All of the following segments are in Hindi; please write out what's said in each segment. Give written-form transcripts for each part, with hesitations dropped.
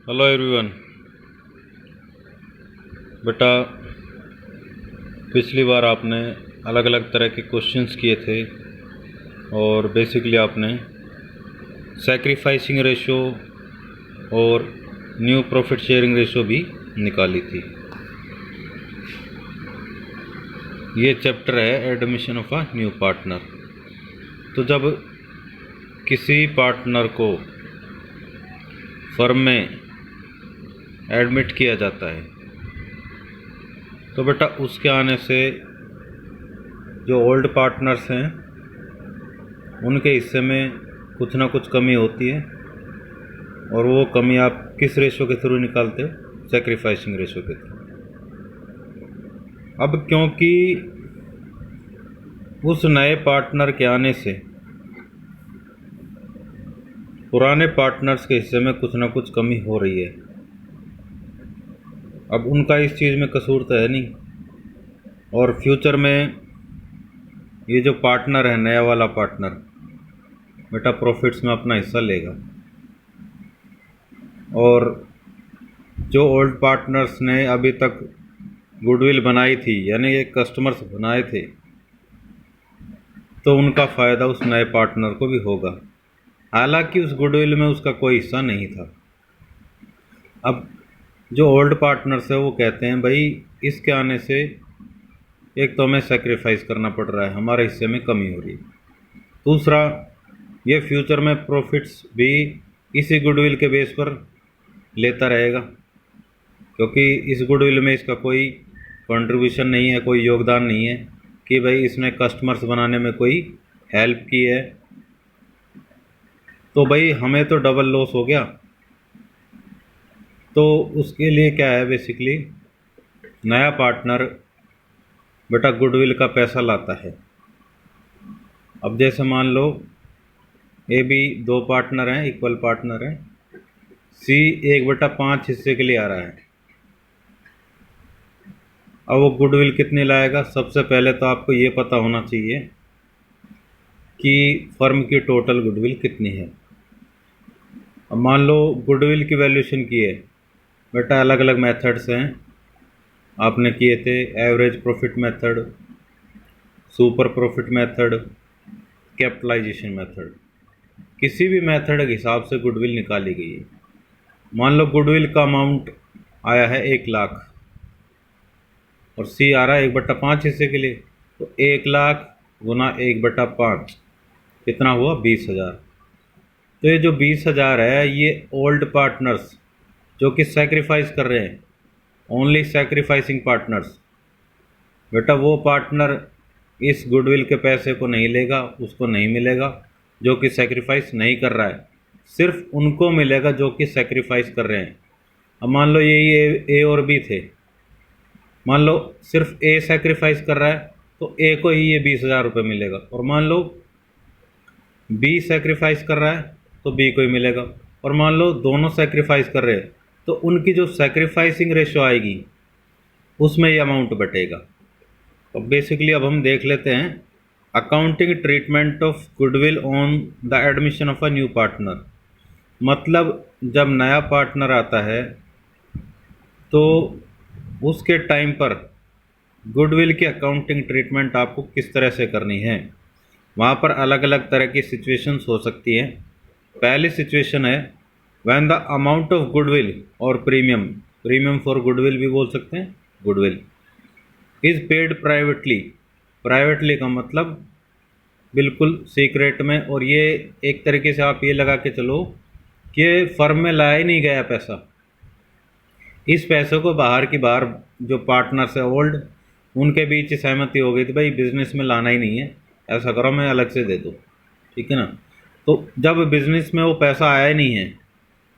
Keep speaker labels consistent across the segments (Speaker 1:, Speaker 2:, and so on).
Speaker 1: Hello everyone. बेटा, पिछली बार आपने अलग अलग तरह के क्वेश्चंस किए थे और बेसिकली आपने सैक्रिफाइसिंग रेशो और न्यू प्रॉफिट शेयरिंग रेशो भी निकाली थी। ये चैप्टर है admission of a new partner. तो जब किसी पार्टनर को फर्म में एडमिट किया जाता है तो बेटा उसके आने से जो ओल्ड पार्टनर्स हैं उनके हिस्से में कुछ ना कुछ कमी होती है और वो कमी आप किस रेशो के थ्रू निकालते हो? सैक्रिफाइसिंग रेशो के थ्रू। अब क्योंकि उस नए पार्टनर के आने से पुराने पार्टनर्स के हिस्से में कुछ ना कुछ कमी हो रही है। अब उनका इस चीज़ में कसूर तो है नहीं, और फ्यूचर में ये जो पार्टनर है, नया वाला पार्टनर, बेटा प्रॉफिट्स में अपना हिस्सा लेगा। और जो ओल्ड पार्टनर्स ने अभी तक गुडविल बनाई थी, यानी ये कस्टमर्स बनाए थे, तो उनका फ़ायदा उस नए पार्टनर को भी होगा, हालांकि उस गुडविल में उसका कोई हिस्सा नहीं था। अब जो ओल्ड पार्टनर्स है वो कहते हैं भाई इसके आने से एक तो हमें सेक्रीफाइस करना पड़ रहा है, हमारे हिस्से में कमी हो रही है। दूसरा, ये फ्यूचर में प्रॉफिट्स भी इसी गुडविल के बेस पर लेता रहेगा, क्योंकि इस गुडविल में इसका कोई कंट्रीब्यूशन नहीं है, कोई योगदान नहीं है कि भाई इसने कस्टमर्स बनाने में कोई हेल्प की है। तो भाई हमें तो डबल लॉस हो गया। तो उसके लिए क्या है, बेसिकली नया पार्टनर बेटा गुडविल का पैसा लाता है। अब जैसे मान लो ए बी दो पार्टनर हैं, इक्वल पार्टनर हैं। सी 1/5 हिस्से के लिए आ रहा है। अब वो गुडविल कितनी लाएगा? सबसे पहले तो आपको ये पता होना चाहिए कि फर्म की टोटल गुडविल कितनी है। अब मान लो गुडविल की वैल्यूएशन की है, बेटा अलग अलग मेथड्स हैं, आपने किए थे average profit method, super profit method, capitalisation method. किसी भी मेथड के हिसाब से गुडविल निकाली गई है। मान लो गुडविल का अमाउंट आया है 1 लाख और सी आ रहा है 1/5 हिस्से के लिए, तो 1 लाख गुना 1/5 कितना हुआ? 20,000। तो ये जो 20,000 है ये ओल्ड पार्टनर्स जो कि सैक्रिफाइस कर रहे हैं, ओनली सैक्रिफाइसिंग पार्टनर्स, बेटा वो पार्टनर इस गुडविल के पैसे को नहीं लेगा, उसको नहीं मिलेगा जो कि सैक्रिफाइस नहीं कर रहा है, सिर्फ उनको मिलेगा जो कि सैक्रिफाइस कर रहे हैं। अब मान लो यही ए और बी थे, मान लो सिर्फ ए सैक्रिफाइस कर रहा है तो ए को ही ये 20,000 रुपये मिलेगा, और मान लो बी सैक्रिफाइस कर रहा है तो बी को ही मिलेगा, और मान लो दोनों सैक्रिफाइस कर रहे हैं तो उनकी जो सैक्रिफाइसिंग रेशो आएगी उसमें ये अमाउंट बटेगा। तो बेसिकली अब हम देख लेते हैं accounting treatment of goodwill on the admission of a new partner. मतलब जब नया पार्टनर आता है तो उसके टाइम पर गुडविल की अकाउंटिंग ट्रीटमेंट आपको किस तरह से करनी है। वहाँ पर अलग अलग तरह की सिचुएशंस हो सकती हैं। पहली सिचुएशन है when the amount of goodwill और प्रीमियम, प्रीमियम फॉर गुडविल भी बोल सकते हैं, goodwill is paid privately. Privately का मतलब बिल्कुल सीक्रेट में, और ये एक तरीके से आप ये लगा के चलो कि फर्म में लाया ही नहीं गया पैसा। इस पैसे को बाहर की बाहर जो पार्टनर्स है ओल्ड, उनके बीच सहमति हो गई थी भाई बिजनेस में लाना ही नहीं है, ऐसा करो मैं अलग से दे दूँ, ठीक है ना। तो जब बिजनेस में वो पैसा आया ही नहीं है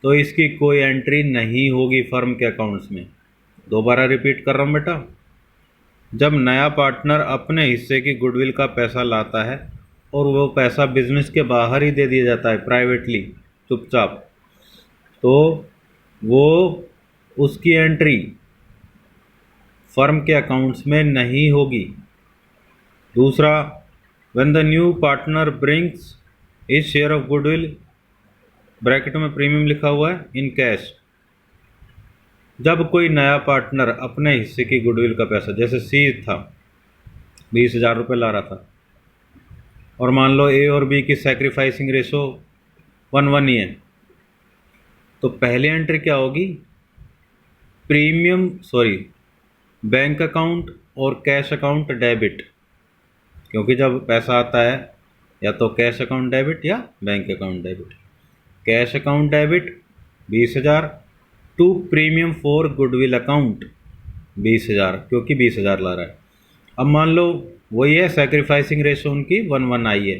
Speaker 1: तो इसकी कोई एंट्री नहीं होगी फर्म के अकाउंट्स में। दोबारा रिपीट कर रहा हूँ बेटा, जब नया पार्टनर अपने हिस्से की गुडविल का पैसा लाता है और वो पैसा बिजनेस के बाहर ही दे दिया जाता है प्राइवेटली, चुपचाप, तो वो उसकी एंट्री फर्म के अकाउंट्स में नहीं होगी। दूसरा, when the new partner brings his share of goodwill, bracket में प्रीमियम लिखा हुआ है, इन कैश, जब कोई नया पार्टनर अपने हिस्से की गुडविल का पैसा, जैसे सी था 20,000 रुपये ला रहा था, और मान लो ए और बी की सैक्रिफाइसिंग रेशो 1:1 ही है, तो पहली एंट्री क्या होगी, बैंक अकाउंट और कैश अकाउंट डेबिट, क्योंकि जब पैसा आता है या तो कैश अकाउंट डेबिट या bank account debit. Cash account debit 20,000 to premium for goodwill account 20,000, क्योंकि 20,000 ला रहा है। अब मान लो वही है, सैक्रिफाइसिंग रेशो उनकी 1:1 आई है,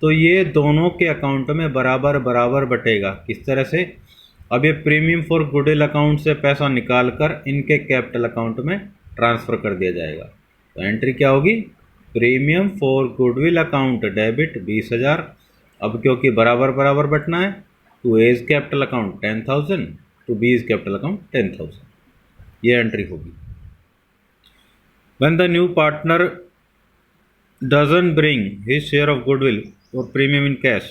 Speaker 1: तो ये दोनों के अकाउंट में बराबर बराबर बटेगा। किस तरह से, अब ये प्रीमियम फॉर गुडविल अकाउंट से पैसा निकाल कर इनके कैपिटल अकाउंट में ट्रांसफ़र कर दिया जाएगा। तो एंट्री क्या होगी, premium for goodwill account debit 20,000, अब क्योंकि बराबर बराबर बटना है, to A's capital account 10,000 to B's capital account 10,000, ये एंट्री होगी। When the new partner doesn't bring his share of goodwill or premium in cash,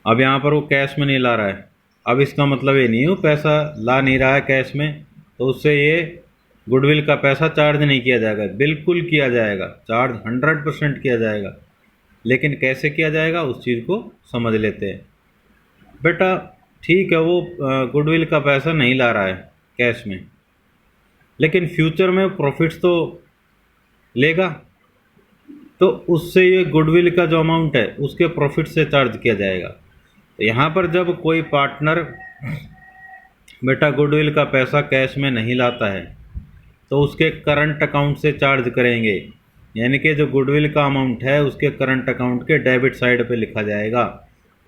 Speaker 1: अब यहाँ पर वो कैश में नहीं ला रहा है। अब इसका मतलब ये नहीं, वो पैसा ला नहीं रहा है कैश में, तो उससे ये गुडविल का पैसा चार्ज नहीं किया जाएगा। बिल्कुल किया जाएगा, चार्ज 100% किया जाएगा। लेकिन कैसे किया जाएगा उस चीज़ को समझ लेते हैं। बेटा ठीक है, वो गुडविल का पैसा नहीं ला रहा है कैश में, लेकिन फ्यूचर में प्रॉफिट्स तो लेगा, तो उससे ये गुडविल का जो अमाउंट है उसके प्रॉफिट से चार्ज किया जाएगा। तो यहाँ पर जब कोई पार्टनर बेटा गुडविल का पैसा कैश में नहीं लाता है, तो उसके करंट अकाउंट से चार्ज करेंगे, यानी कि जो गुडविल का अमाउंट है उसके करंट अकाउंट के डेबिट साइड पे लिखा जाएगा,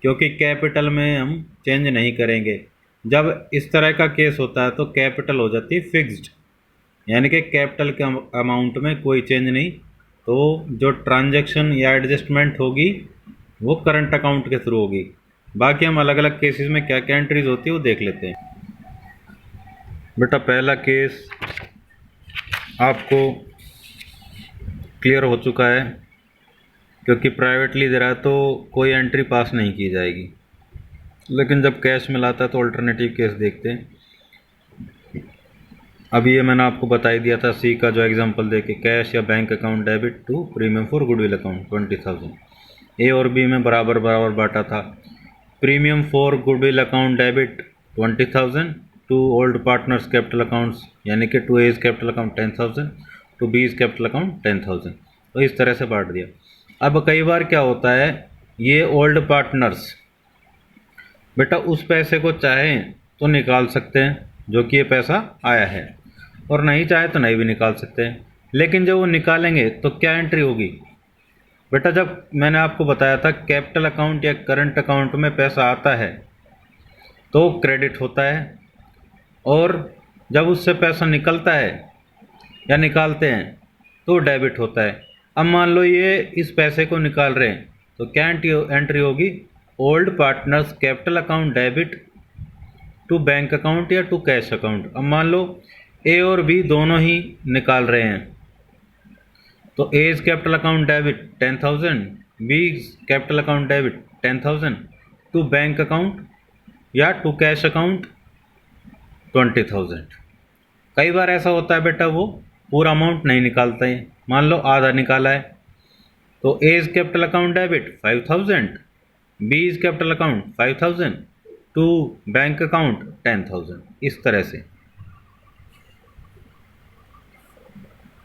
Speaker 1: क्योंकि कैपिटल में हम चेंज नहीं करेंगे। जब इस तरह का केस होता है तो कैपिटल हो जाती है फिक्स्ड, यानी कि कैपिटल के अमाउंट में कोई चेंज नहीं, तो जो ट्रांजैक्शन या एडजस्टमेंट होगी वो करंट अकाउंट के थ्रू होगी। बाकी हम अलग अलग केसेस में क्या क्या एंट्रीज होती है वो देख लेते हैं। बेटा पहला केस आपको क्लियर हो चुका है, क्योंकि प्राइवेटली दे रहा है तो कोई एंट्री पास नहीं की जाएगी, लेकिन जब कैश में लाता है तो अल्टरनेटिव केस देखते हैं। अब ये मैंने आपको बता ही दिया था सी का जो एग्जांपल देके, कैश या bank account debit to premium for goodwill account 20,000, A और बी में बराबर बराबर बांटा था। Premium for goodwill account debit 20,000 to old partners capital accounts, यानी कि to A's capital account 10,000 to B's capital account 10,000, तो इस तरह से बांट दिया। अब कई बार क्या होता है, ये ओल्ड पार्टनर्स बेटा उस पैसे को चाहें तो निकाल सकते हैं जो कि ये पैसा आया है, और नहीं चाहे तो नहीं भी निकाल सकते हैं। लेकिन जब वो निकालेंगे तो क्या एंट्री होगी, बेटा जब मैंने आपको बताया था कैपिटल अकाउंट या करंट अकाउंट में पैसा आता है तो क्रेडिट होता है, और जब उससे पैसा निकलता है या निकालते हैं तो डेबिट होता है। अब मान लो ये इस पैसे को निकाल रहे हैं, तो क्या एंट्री होगी, old partners capital account debit to bank account या टू कैश अकाउंट। अब मान लो ए और बी दोनों ही निकाल रहे हैं, तो A's capital account debit 10,000, B capital account debit 10,000 to bank account या टू कैश अकाउंट 20,000। कई बार ऐसा होता है बेटा वो पूरा अमाउंट नहीं निकालते हैं, मान लो आधा निकाला है, तो A's capital account debit 5,000, B's capital account 5,000 to bank account 10,000, इस तरह से।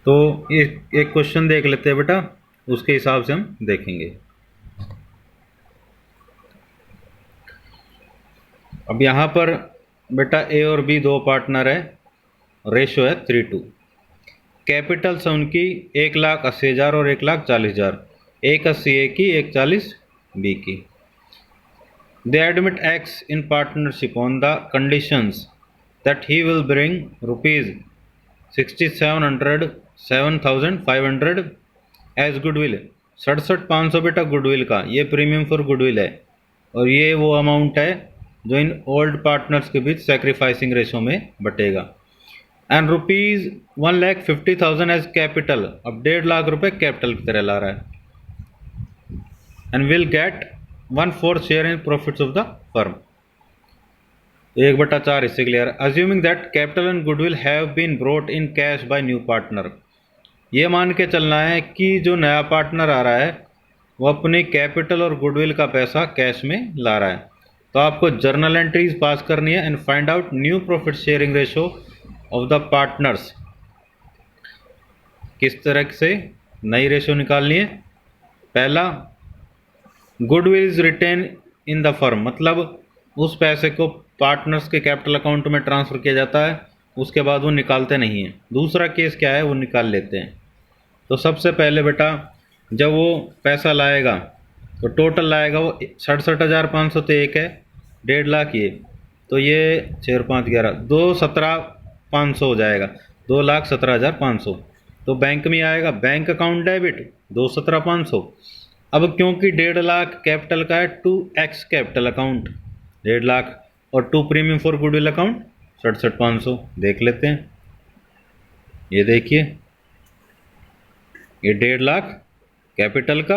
Speaker 1: तो एक क्वेश्चन देख लेते हैं बेटा, उसके हिसाब से हम देखेंगे। अब यहाँ पर बेटा ए और बी दो पार्टनर है, रेशो है 3:2। कैपिटल्स है उनकी 1,80,000 और 1,40,000, 1,80 ए की 1,40 बी की। They admit X in partnership on the conditions that he will bring rupees 6,700 7,500 as goodwill. 67,500 बेटा गुडविल का, ये प्रीमियम फॉर गुडविल है, और ये वो अमाउंट है जो इन ओल्ड पार्टनर्स के बीच सैक्रिफाइसिंग रेशो में बटेगा। एंड रुपीज़ 1,50,000 एज कैपिटल, अब 1.5 लाख रुपए कैपिटल की तरह ला रहा है। And will get 1/4 share in profits of the firm. 1/4 इससे clear. Assuming that capital and goodwill have been brought in cash by new partner, ये मान के चलना है कि जो नया पार्टनर आ रहा है वो अपनी कैपिटल और गुडविल का पैसा कैश में ला रहा है। तो आपको जर्नल एंट्रीज पास करनी है and find out new profit sharing ratio of the partners. किस तरह से नई रेशो निकालनी है? पहला, goodwill is retained in the firm, मतलब उस पैसे को पार्टनर्स के कैपिटल अकाउंट में ट्रांसफ़र किया जाता है, उसके बाद वो निकालते नहीं हैं। दूसरा केस क्या है, वो निकाल लेते हैं। तो सबसे पहले बेटा जब वो पैसा लाएगा तो टोटल लाएगा वो 67,500, तो एक है 1.5 लाख, ये तो ये 6 और 5 11, 2,17,500 हो जाएगा, 2,17,500। तो बैंक में आएगा बैंक अकाउंट डेबिट 2,17,500। अब क्योंकि 1.5 लाख कैपिटल का है, 2x कैपिटल अकाउंट 1.5 लाख और 2 प्रीमियम फॉर गुडविल अकाउंट 67,500। देख लेते हैं, ये देखिए ये 1.5 लाख कैपिटल का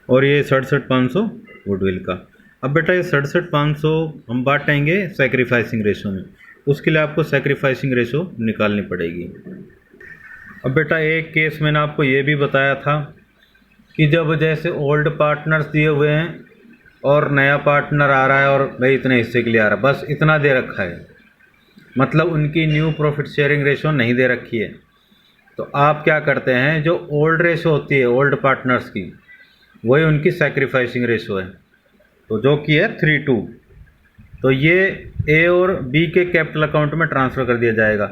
Speaker 1: और ये 67,500 गुडविल का। अब बेटा ये 67,500 हम बांटेंगे सैक्रिफाइसिंग रेशो में, उसके लिए आपको सैक्रिफाइसिंग रेशो निकालनी पड़ेगी। अब बेटा एक केस मैंने आपको ये भी बताया था कि जब जैसे ओल्ड पार्टनर्स दिए हुए हैं और नया पार्टनर आ रहा है और भाई इतने हिस्से के लिए आ रहा है, बस इतना दे रखा है, मतलब उनकी न्यू प्रॉफिट शेयरिंग रेशो नहीं दे रखी है। तो आप क्या करते हैं, जो ओल्ड रेशो होती है ओल्ड पार्टनर्स की, वही उनकी सैक्रिफाइसिंग रेशो है, तो जो कि है 3:2। तो ये ए और बी के कैपिटल अकाउंट में ट्रांसफ़र कर दिया जाएगा।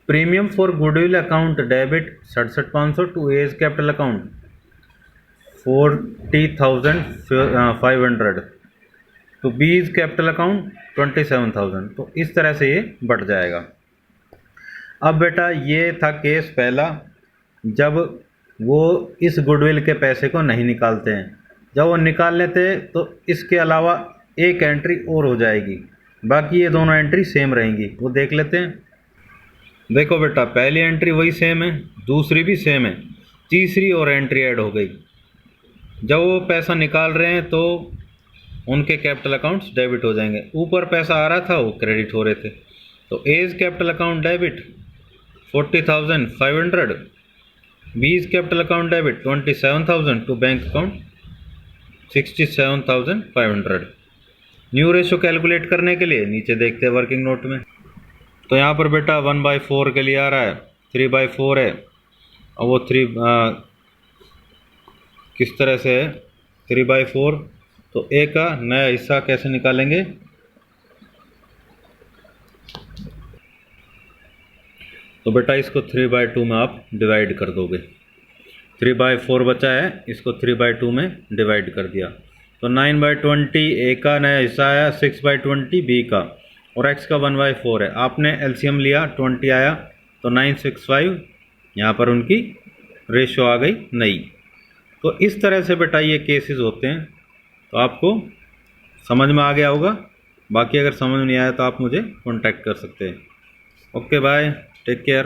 Speaker 1: Premium for goodwill account debit 67,500 to A's capital account 40,500 to B's capital account 27,000। तो इस तरह से ये बढ़ जाएगा। अब बेटा ये था केस पहला, जब वो इस गुडविल के पैसे को नहीं निकालते हैं। जब वो निकाल लेते हैं तो इसके अलावा एक एंट्री और हो जाएगी, बाकी ये दोनों एंट्री सेम रहेंगी, वो देख लेते हैं। देखो बेटा पहली एंट्री वही सेम है, दूसरी भी सेम है, तीसरी और एंट्री ऐड हो गई। जब वो पैसा निकाल रहे हैं तो उनके कैपिटल अकाउंट्स डेबिट हो जाएंगे, ऊपर पैसा आ रहा था वो क्रेडिट हो रहे थे। तो A's capital account debit 40,500, B's capital account debit 27,000 to bank account 67,500। New ratio calculate करने के लिए नीचे देखते हैं वर्किंग नोट में। तो यहाँ पर बेटा 1/4 के लिए आ रहा है, 3/4 है, और वो 3 किस तरह से है 3/4। तो ए का नया हिस्सा कैसे निकालेंगे, तो बेटा इसको 3/2 में आप डिवाइड कर दोगे। 3/4 बचा है, इसको 3/2 में डिवाइड कर दिया तो 9/20 ए का नया हिस्सा आया, 6/20 बी का, और x का 1/4 है। आपने एलसीएम लिया 20 आया तो 965, यहाँ पर उनकी रेशो आ गई नई। तो इस तरह से बेटा ये केसेस होते हैं। तो आपको समझ में आ गया होगा, बाकी अगर समझ नहीं आया तो आप मुझे कांटेक्ट कर सकते हैं। Okay bye, take care.